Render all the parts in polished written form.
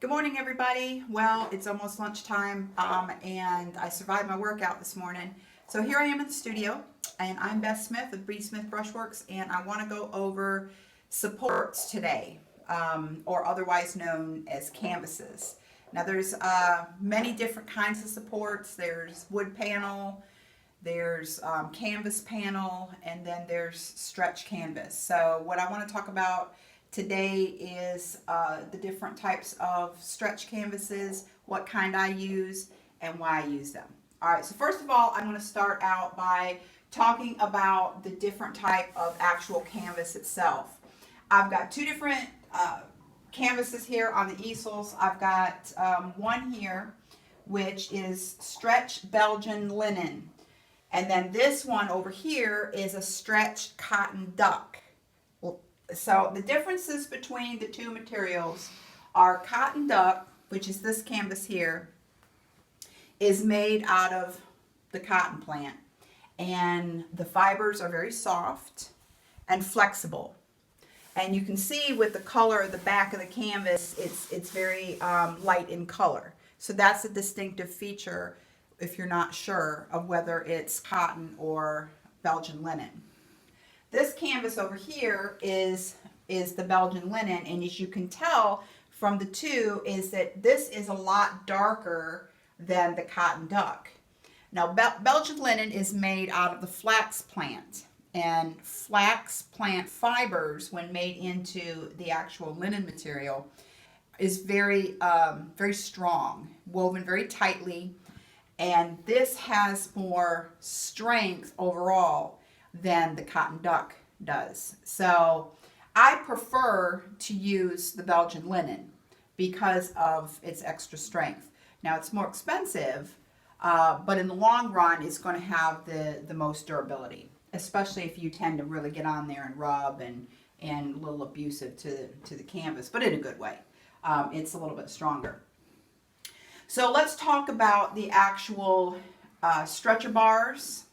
Good morning, everybody. Well, it's almost lunchtime, and I survived my workout this morning. So here I am in the studio, and I'm Beth Smith of Bree Smith Brushworks, and I want to go over supports today, or otherwise known as canvases. Now, there's many different kinds of supports. There's wood panel, there's canvas panel, and then there's stretch canvas. So what I want to talk about today is the different types of stretch canvases, what kind I use, and why I use them. All right, so first of all, I'm going to start out by talking about the different type of actual canvas itself. I've got two different canvases here on the easels. I've got one here, which is stretch Belgian linen. And then this one over here is a stretch cotton duck. So the differences between the two materials are cotton duck, which is this canvas here, is made out of the cotton plant. And the fibers are very soft and flexible. And you can see with the color of the back of the canvas, it's very light in color. So that's a distinctive feature if you're not sure of whether it's cotton or Belgian linen. This canvas over here is the Belgian linen, and as you can tell from the two is that this is a lot darker than the cotton duck. Now Belgian linen is made out of the flax plant, and flax plant fibers, when made into the actual linen material, is very strong, woven very tightly. And this has more strength overall than the cotton duck does. So I prefer to use the Belgian linen because of its extra strength. Now it's more expensive, but in the long run it's going to have the most durability, especially if you tend to really get on there and rub and a little abusive to the canvas, but in a good way. It's a little bit stronger. So let's talk about the actual stretcher bars,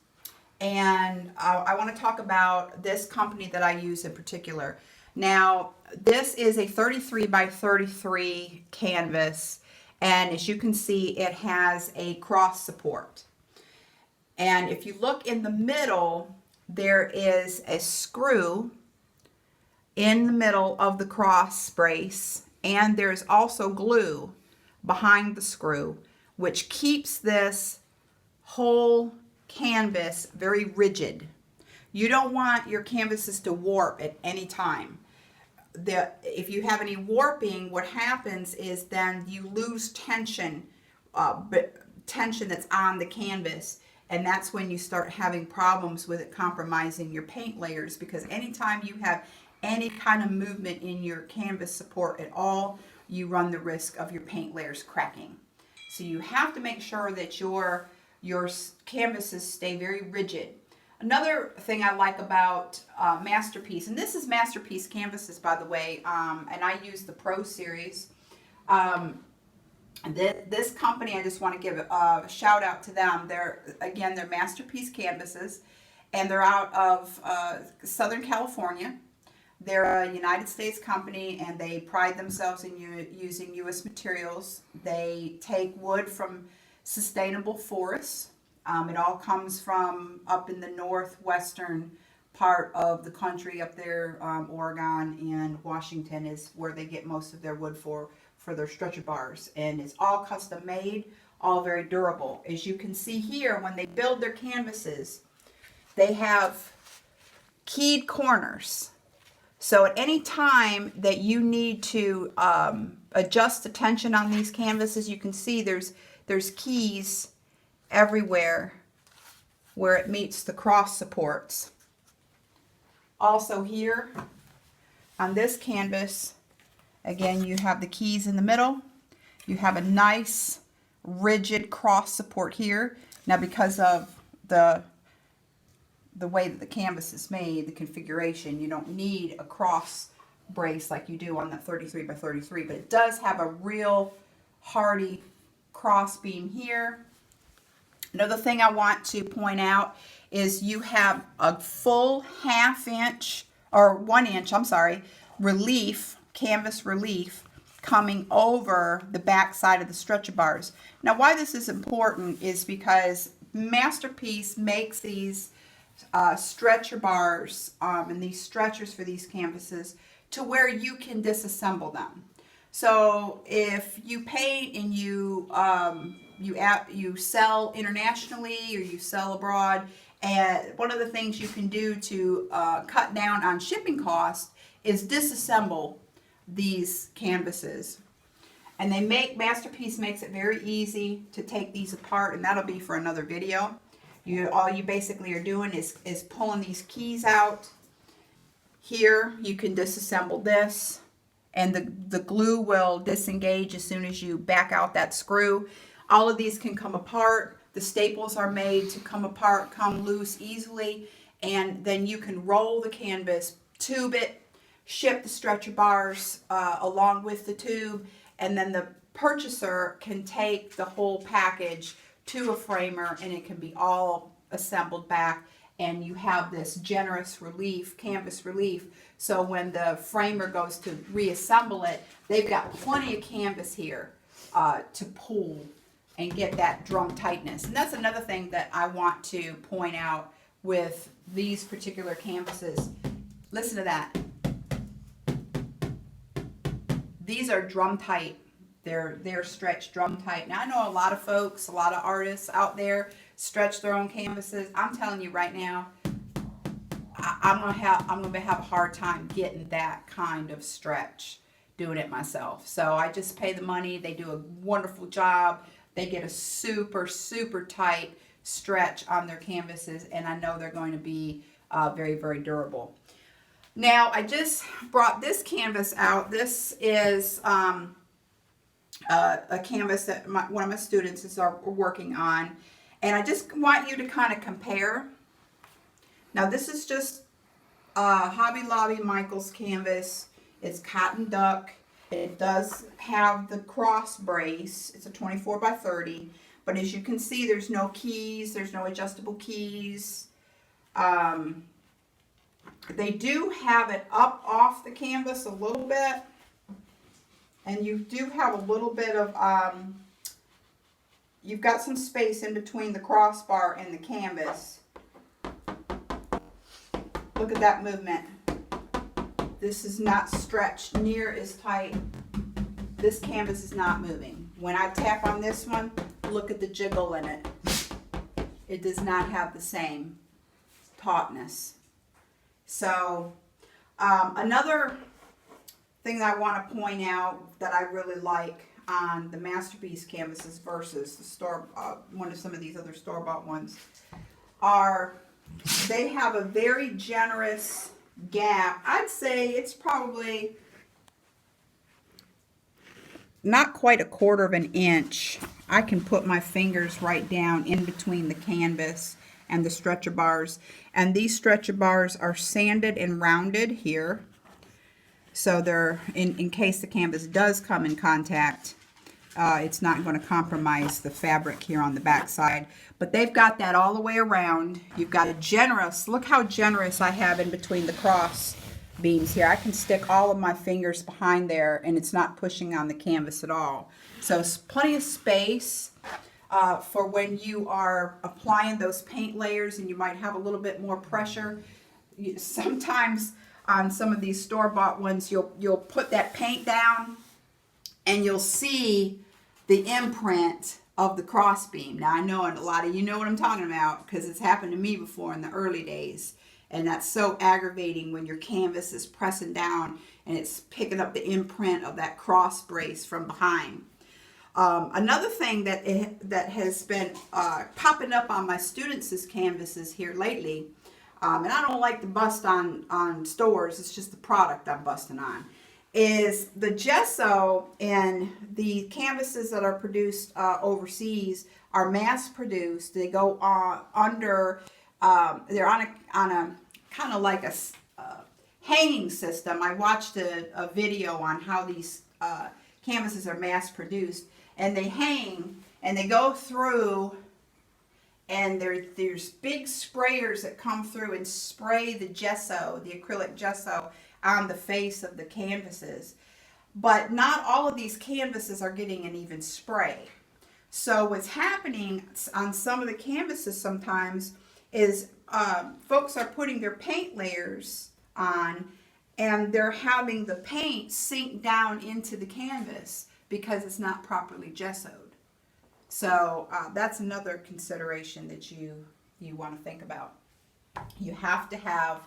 and I want to talk about this company that I use in particular. Now, this is a 33 by 33 canvas, and as you can see, it has a cross support. And if you look in the middle, there is a screw in the middle of the cross brace, and there's also glue behind the screw, which keeps this whole canvas very rigid. You don't want your canvases to warp at any time. If you have any warping, what happens is then you lose tension that's on the canvas, and that's when you start having problems with it compromising your paint layers, because anytime you have any kind of movement in your canvas support at all, you run the risk of your paint layers cracking. So you have to make sure that your canvases stay very rigid. Another thing I like about Masterpiece, and this is Masterpiece canvases, by the way, and I use the Pro Series. This company, I just want to give a shout out to them. They're Masterpiece canvases, and they're out of Southern California. They're a United States company, and they pride themselves in using U.S. materials. They take wood from sustainable forests. It all comes from up in the northwestern part of the country, up there, Oregon and Washington is where they get most of their wood for their stretcher bars. And it's all custom made, all very durable. As you can see here, when they build their canvases, they have keyed corners. So at any time that you need to adjust the tension on these canvases, you can see there's keys everywhere where it meets the cross supports. Also here on this canvas, again, you have the keys in the middle. You have a nice rigid cross support here. Now, because of the way that the canvas is made, the configuration, you don't need a cross brace like you do on that 33 by 33, but it does have a real hardy cross beam here. Another thing I want to point out is you have a full 1/2 inch, or 1 inch, I'm sorry, relief, canvas relief coming over the back side of the stretcher bars. Now, why this is important is because Masterpiece makes these stretcher bars and these stretchers for these canvases to where you can disassemble them. So if you paint and you sell internationally or you sell abroad, and one of the things you can do to cut down on shipping costs is disassemble these canvases. And Masterpiece makes it very easy to take these apart, and that'll be for another video. All you basically are doing is pulling these keys out. Here you can disassemble this, and the glue will disengage as soon as you back out that screw. All of these can come apart. The staples are made to come apart, come loose easily, and then you can roll the canvas, tube it, ship the stretcher bars along with the tube, and then the purchaser can take the whole package to a framer and it can be all assembled back, and you have this generous relief, canvas relief. So when the framer goes to reassemble it, they've got plenty of canvas here to pull and get that drum tightness. And that's another thing that I want to point out with these particular canvases. Listen to that. These are drum tight. They're stretched drum tight. Now I know a lot of folks, a lot of artists out there stretch their own canvases. I'm telling you right now, I'm gonna have a hard time getting that kind of stretch doing it myself. So I just pay the money. They do a wonderful job. They get a super, super tight stretch on their canvases, and I know they're going to be very, very durable. Now, I just brought this canvas out. This is a canvas that one of my students is working on, and I just want you to kind of compare. Now, this is just Hobby Lobby Michaels canvas. It's cotton duck. It does have the cross brace. It's a 24 by 30, but as you can see, there's no keys. There's no adjustable keys. They do have it up off the canvas a little bit, and you do have a little bit of, you've got some space in between the crossbar and the canvas. Look at that movement. This is not stretched near as tight. This canvas is not moving. When I tap on this one, look at the jiggle in it. It does not have the same tautness. So another thing that I want to point out that I really like on the Masterpiece canvases versus the some of these other store-bought ones are they have a very generous gap. I'd say it's probably not quite a quarter of an inch. I can put my fingers right down in between the canvas and the stretcher bars, and these stretcher bars are sanded and rounded here, so they're in case the canvas does come in contact, it's not going to compromise the fabric here on the back side. But they've got that all the way around. You've got a generous, look how generous I have in between the cross beams here. I can stick all of my fingers behind there and it's not pushing on the canvas at all. So it's plenty of space for when you are applying those paint layers and you might have a little bit more pressure. Sometimes on some of these store-bought ones, you'll put that paint down and you'll see the imprint of the crossbeam. Now I know a lot of you know what I'm talking about because it's happened to me before in the early days, and that's so aggravating when your canvas is pressing down and it's picking up the imprint of that cross brace from behind. Another thing that has been popping up on my students' canvases here lately, and I don't like to bust on stores, it's just the product I'm busting on, is the gesso. And the canvases that are produced overseas are mass produced. They go under, they're on a kind of like a hanging system. I watched a video on how these canvases are mass produced, and they hang and they go through, and there's big sprayers that come through and spray the gesso, the acrylic gesso, on the face of the canvases. but not all of these canvases are getting an even spray. So what's happening on some of the canvases sometimes is folks are putting their paint layers on and they're having the paint sink down into the canvas because it's not properly gessoed. So that's another consideration that you want to think about. You have to have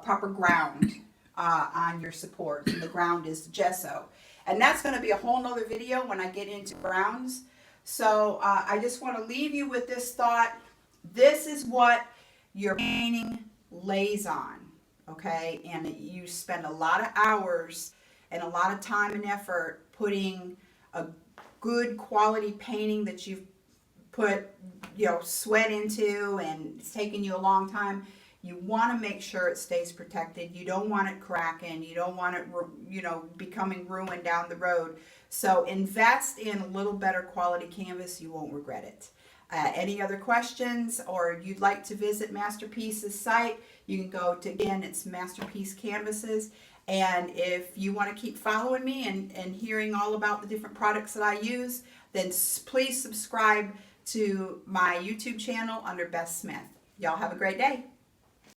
proper ground on your supports, and the ground is gesso. And that's going to be a whole nother video when I get into grounds. So I just want to leave you with this thought. This is what your painting lays on, okay? And you spend a lot of hours and a lot of time and effort putting a good quality painting that you've put, sweat into, and it's taken you a long time. You want to make sure it stays protected. You don't want it cracking. You don't want it, becoming ruined down the road. So invest in a little better quality canvas. You won't regret it. Any other questions, or you'd like to visit Masterpiece's site, you can go to, again, it's Masterpiece Canvases. And if you want to keep following me and hearing all about the different products that I use, then please subscribe to my YouTube channel under Bess Smith. Y'all have a great day.